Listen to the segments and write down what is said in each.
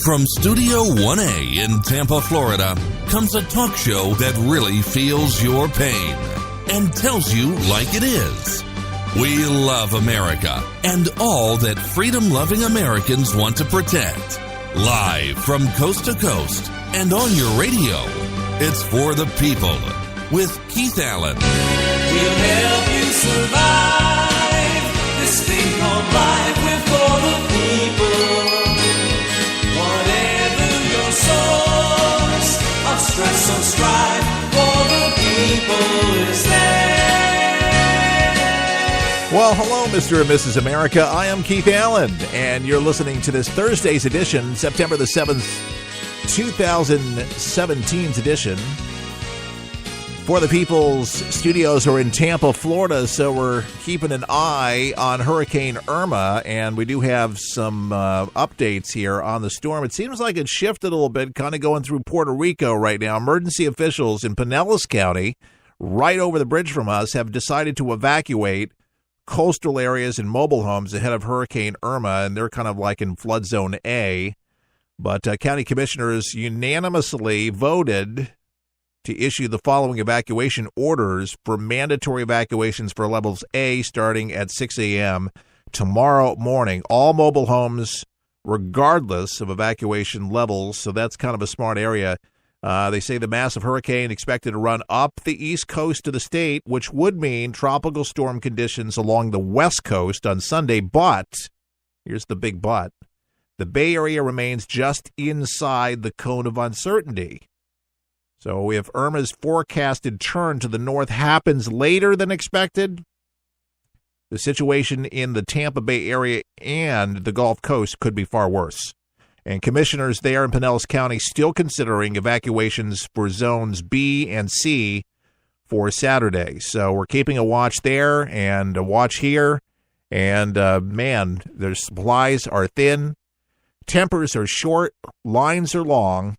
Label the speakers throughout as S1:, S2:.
S1: From Studio 1A in Tampa, Florida, comes a talk show that really feels your pain and tells you like it is. We love America and all that freedom-loving Americans want to protect. Live from coast to coast and on your radio, it's For the People with Keith Allen.
S2: We'll help you survive this thing called life. We're for the people. Whatever your source of stress or strife, for the people is there.
S3: Well, hello, Mr. and Mrs. America. I am Keith Allen, and you're listening to this Thursday's edition, September the 7th, 2017's edition. For the People's studios are in Tampa, Florida, so we're keeping an eye on Hurricane Irma, and we do have some updates here on the storm. It seems like it shifted a little bit, kind of going through Puerto Rico right now. Emergency officials in Pinellas County, right over the bridge from us, have decided to evacuate coastal areas and mobile homes ahead of Hurricane Irma, and they're kind of like in flood zone A. But county commissioners unanimously voted to issue the following evacuation orders for mandatory evacuations for levels A starting at 6 a.m. tomorrow morning. All mobile homes, regardless of evacuation levels, so that's kind of a smart area. They say the massive hurricane expected to run up the east coast of the state, which would mean tropical storm conditions along the west coast on Sunday. But, here's the big but, the Bay Area remains just inside the cone of uncertainty. So if Irma's forecasted turn to the north happens later than expected, the situation in the Tampa Bay area and the Gulf Coast could be far worse. And commissioners there in Pinellas County still considering evacuations for zones B and C for Saturday. So we're keeping a watch there and a watch here. And, man, their supplies are thin, tempers are short, lines are long.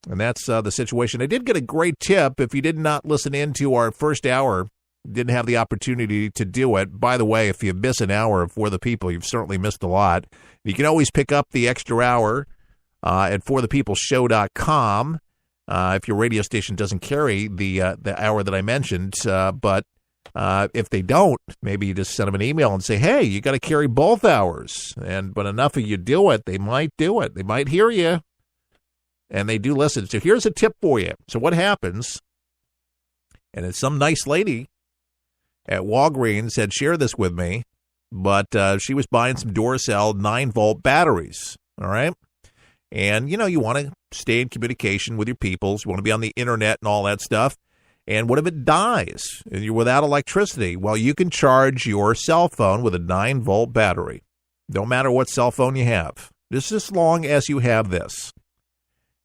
S3: And that's the situation. I did get a great tip. If you did not listen in to our first hour, didn't have the opportunity to do it. By the way, if you miss an hour of For the People, you've certainly missed a lot. You can always pick up the extra hour at forthepeopleshow.com if your radio station doesn't carry the hour that I mentioned. But if they don't, maybe you just send them an email and say, hey, you got to carry both hours. But enough of you do it, they might do it. They might hear you. And they do listen. So here's a tip for you. So what happens, and it's some nice lady at Walgreens had shared this with me, but she was buying some Duracell 9-volt batteries, all right? And, you know, you want to stay in communication with your peoples. You want to be on the internet and all that stuff. And what if it dies and you're without electricity? Well, you can charge your cell phone with a 9-volt battery. No matter what cell phone you have. Just as long as you have this.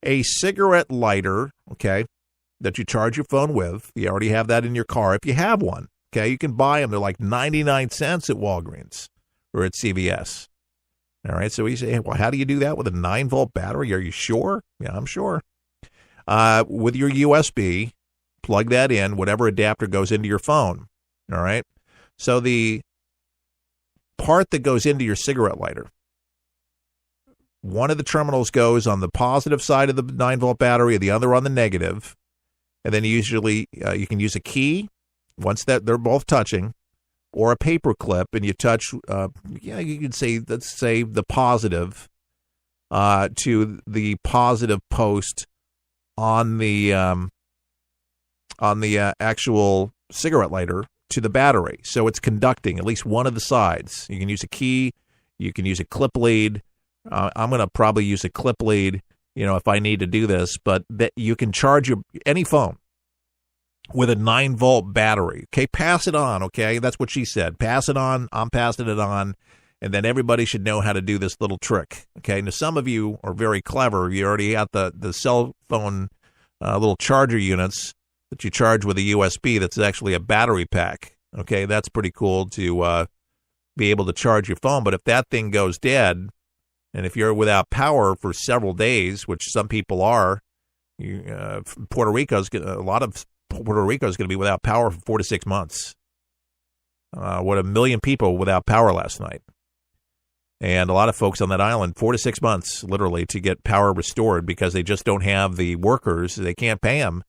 S3: A cigarette lighter, okay, that you charge your phone with. You already have that in your car if you have one. Okay, you can buy them. They're like 99 cents at Walgreens or at CVS. All right, so you say, well, how do you do that with a 9-volt battery? Are you sure? Yeah, I'm sure. With your USB, plug that in, whatever adapter goes into your phone. All right, so the part that goes into your cigarette lighter, one of the terminals goes on the positive side of the 9-volt battery, the other on the negative, and then usually you can use a key once that they're both touching, or a paper clip, and you touch. You can say, let's say, the positive to the positive post on the actual cigarette lighter to the battery, so it's conducting at least one of the sides. You can use a key, you can use a clip lead. I'm going to probably use a clip lead, you know, if I need to do this, but that you can charge any phone with a 9-volt battery. Okay, pass it on, okay? That's what she said. Pass it on, I'm passing it on, and then everybody should know how to do this little trick, okay? Now, some of you are very clever. You already got the cell phone little charger units that you charge with a USB that's actually a battery pack, okay? That's pretty cool to be able to charge your phone, but if that thing goes dead, and if you're without power for several days, which some people are, Puerto Rico's a lot of Puerto Rico is going to be without power for 4 to 6 months. What 1 million people without power last night. And a lot of folks on that island, 4 to 6 months, literally, to get power restored because they just don't have the workers. They can't pay them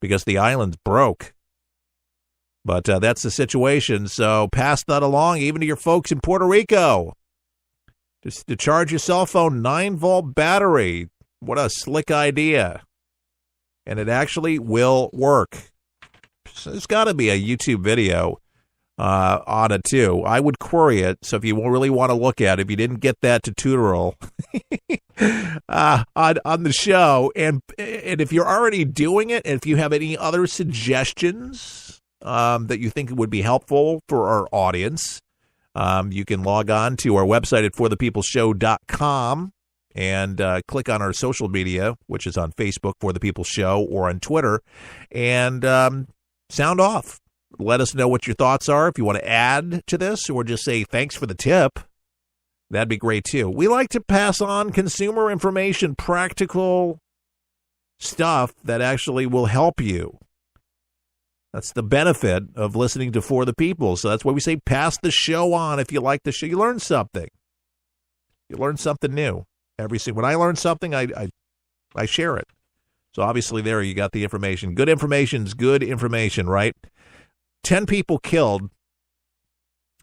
S3: because the island's broke. But that's the situation. So pass that along even to your folks in Puerto Rico. Just to charge your cell phone, 9-volt battery. What a slick idea. And it actually will work. So there's got to be a YouTube video on it, too. I would query it. So if you really want to look at it, if you didn't get that tutorial on the show, and if you're already doing it, and if you have any other suggestions that you think would be helpful for our audience, you can log on to our website at forthepeopleshow.com and click on our social media, which is on Facebook, For the People Show, or on Twitter, and sound off. Let us know what your thoughts are. If you want to add to this or just say thanks for the tip, that'd be great too. We like to pass on consumer information, practical stuff that actually will help you. That's the benefit of listening to For the People. So that's why we say pass the show on. If you like the show, you learn something. You learn something new. When I learn something, I share it. So obviously there you got the information. Good information is good information, right? 10 people killed,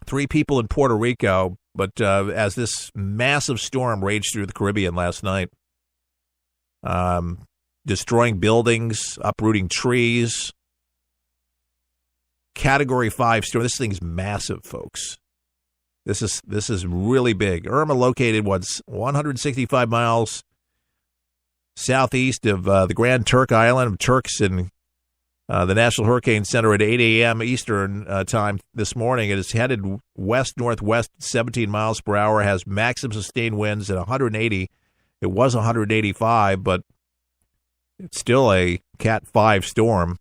S3: 3 people in Puerto Rico, but as this massive storm raged through the Caribbean last night, destroying buildings, uprooting trees, Category 5 storm. This thing's massive, folks. This is really big. Irma located 165 miles southeast of the Grand Turk Island of Turks in the National Hurricane Center at 8 a.m. Eastern time this morning. It is headed west-northwest 17 miles per hour, has maximum sustained winds at 180. It was 185, but it's still a Cat 5 storm.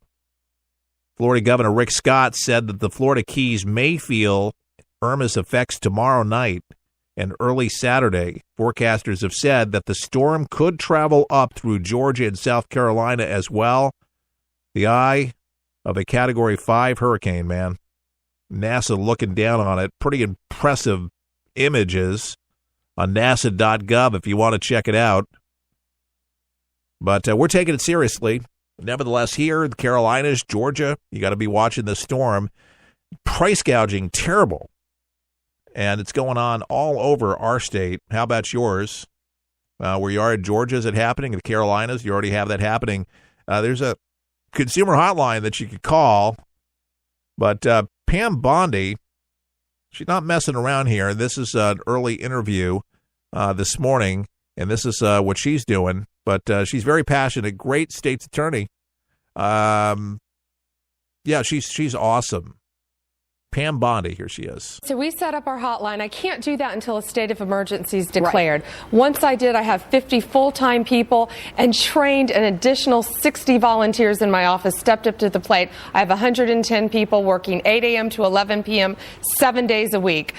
S3: Florida Governor Rick Scott said that the Florida Keys may feel Irma's effects tomorrow night and early Saturday. Forecasters have said that the storm could travel up through Georgia and South Carolina as well. The eye of a Category 5 hurricane, man. NASA looking down on it. Pretty impressive images on nasa.gov if you want to check it out. But we're taking it seriously. Nevertheless, here, the Carolinas, Georgia, you got to be watching this storm. Price gouging, terrible. And it's going on all over our state. How about yours? Where you are in Georgia, is it happening? In the Carolinas, you already have that happening. There's a consumer hotline that you could call. But Pam Bondi, she's not messing around here. This is an early interview this morning, and this is what she's doing. But she's very passionate, great state's attorney. Yeah, she's awesome. Pam Bondi, here she is.
S4: So we set up our hotline. I can't do that until a state of emergency is declared. Right. Once I did, I have 50 full-time people and trained an additional 60 volunteers in my office, stepped up to the plate. I have 110 people working 8 a.m. to 11 p.m., 7 days a week,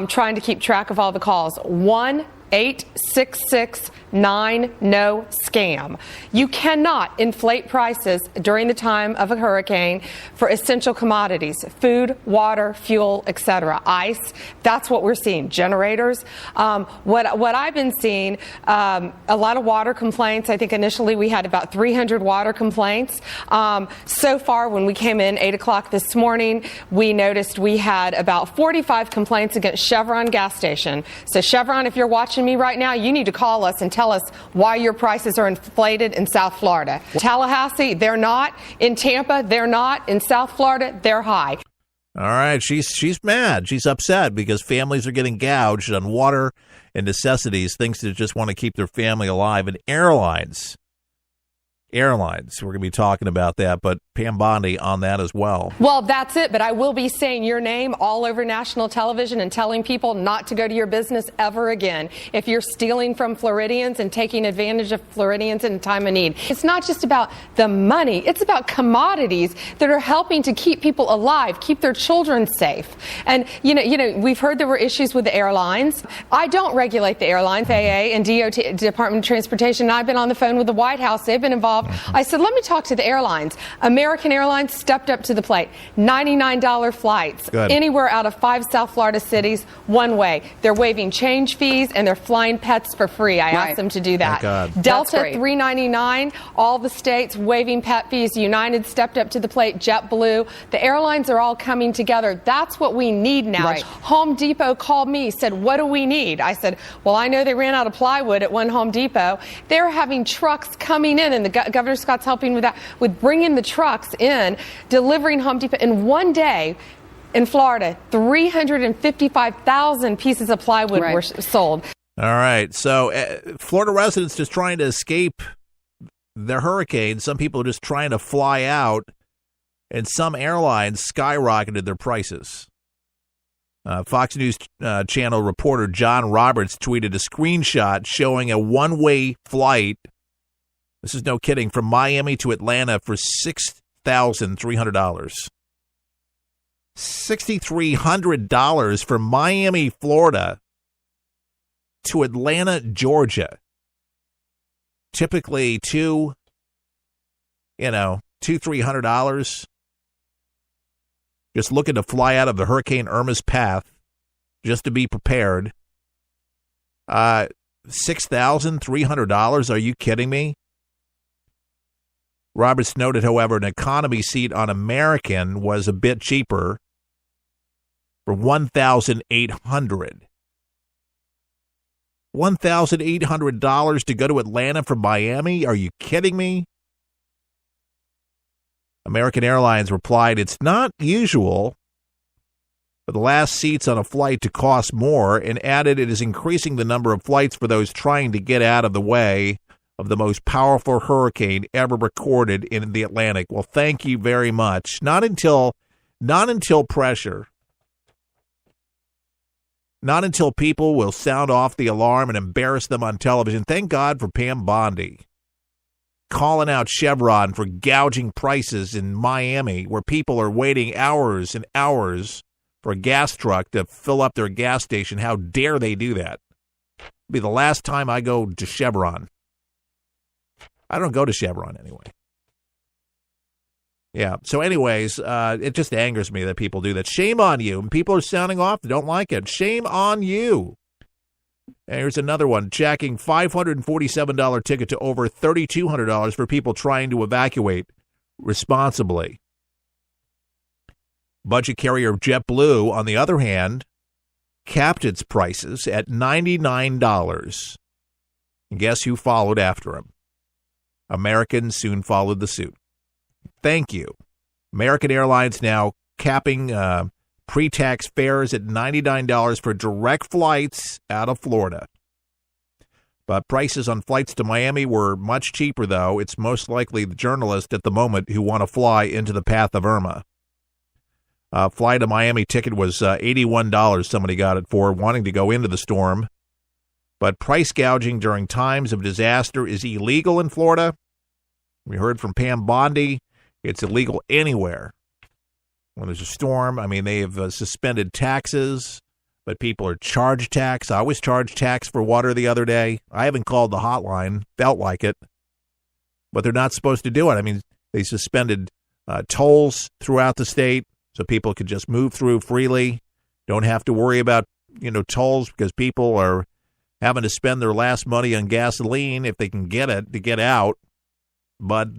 S4: trying to keep track of all the calls. 1-866-9-NO-SCAM. You cannot inflate prices during the time of a hurricane for essential commodities, food, water, fuel, etc. Ice, that's what we're seeing. Generators. What I've been seeing, a lot of water complaints. I think initially we had about 300 water complaints. So far, when we came in 8 o'clock this morning, we noticed we had about 45 complaints against Chevron gas station. So Chevron, if you're watching me right now, you need to call us and tell us why your prices are inflated in South Florida. Tallahassee, they're not. In Tampa, they're not. In South Florida, they're high.
S3: All right, she's mad. She's upset because families are getting gouged on water and necessities, things that just want to keep their family alive. And airlines, we're going to be talking about that, but Pam Bondi on that as well.
S4: Well, that's it, but I will be saying your name all over national television and telling people not to go to your business ever again if you're stealing from Floridians and taking advantage of Floridians in time of need. It's not just about the money, it's about commodities that are helping to keep people alive, keep their children safe. And, you know, we've heard there were issues with the airlines. I don't regulate the airlines, FAA and DOT, Department of Transportation. I've been on the phone with the White House. They've been involved. I said, let me talk to the airlines. American American Airlines stepped up to the plate. $99 flights.
S3: Good.
S4: Anywhere out of 5 South Florida cities, one way. They're waiving change fees and they're flying pets for free. I asked them to do that.
S3: Thank God.
S4: Delta,
S5: That's great.
S4: $3.99. All the states waiving pet fees. United stepped up to the plate. JetBlue. The airlines are all coming together. That's what we need now.
S5: Right.
S4: Home Depot called me, said, what do we need? I said, well, I know they ran out of plywood at one Home Depot. They're having trucks coming in, and the Governor Scott's helping with that, with bringing the trucks in, delivering Home Depot. In one day in Florida, 355,000 pieces of plywood were sold.
S3: All right. So Florida residents just trying to escape the hurricane. Some people are just trying to fly out, and some airlines skyrocketed their prices. Fox News Channel reporter John Roberts tweeted a screenshot showing a one-way flight. This is no kidding, from Miami to Atlanta for $6,300. $6,300 from Miami, Florida to Atlanta, Georgia. Typically $200-$300. Just looking to fly out of the Hurricane Irma's path, just to be prepared. $6,300? Are you kidding me? Roberts noted, however, an economy seat on American was a bit cheaper for $1,800. $1,800 to go to Atlanta from Miami? Are you kidding me? American Airlines replied, it's not usual for the last seats on a flight to cost more, and added it is increasing the number of flights for those trying to get out of the way of the most powerful hurricane ever recorded in the Atlantic. Well, thank you very much. Not until pressure. Not until people will sound off the alarm and embarrass them on television. Thank God for Pam Bondi calling out Chevron for gouging prices in Miami, where people are waiting hours and hours for a gas truck to fill up their gas station. How dare they do that? It'll be the last time I go to Chevron. I don't go to Chevron anyway. Yeah. So anyways, it just angers me that people do that. Shame on you. And people are sounding off. They don't like it. Shame on you. And here's another one. Jacking $547 ticket to over $3,200 for people trying to evacuate responsibly. Budget carrier JetBlue, on the other hand, capped its prices at $99. And guess who followed after him? American soon followed the suit. Thank you. American Airlines now capping pre-tax fares at $99 for direct flights out of Florida. But prices on flights to Miami were much cheaper, though. It's most likely the journalists at the moment who want to fly into the path of Irma. Fly to Miami ticket was $81 somebody got it for, wanting to go into the storm. But price gouging during times of disaster is illegal in Florida. We heard from Pam Bondi. It's illegal anywhere. When there's a storm, I mean, they have suspended taxes, but people are charged tax. I was charged tax for water the other day. I haven't called the hotline, felt like it, but they're not supposed to do it. I mean, they suspended tolls throughout the state so people could just move through freely. Don't have to worry about, tolls, because people are having to spend their last money on gasoline if they can get it to get out. But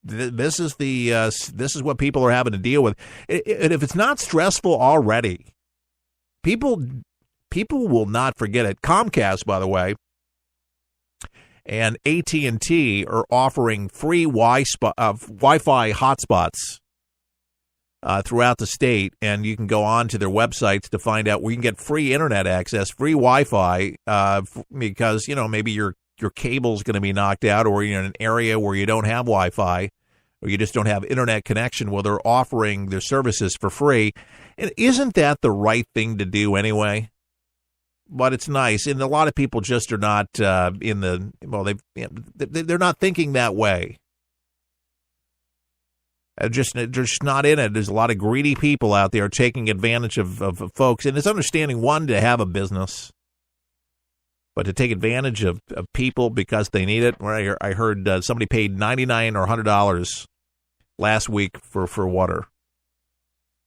S3: this is what people are having to deal with. And if it's not stressful already, people will not forget it. Comcast, by the way, and AT&T are offering free Wi-Fi hotspots throughout the state, and you can go on to their websites to find out where you can get free internet access, free Wi-Fi, because maybe your cable's going to be knocked out, or you're in an area where you don't have Wi-Fi, or you just don't have internet connection. Well, they're offering their services for free. And isn't that the right thing to do anyway? But it's nice. And a lot of people just are not they're not thinking that way. They're just not in it. There's a lot of greedy people out there taking advantage of folks. And it's understanding, one, to have a business, but to take advantage of people because they need it. I heard somebody paid $99 or $100 last week for water.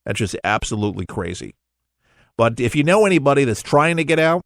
S3: That's just absolutely crazy. But if you know anybody that's trying to get out,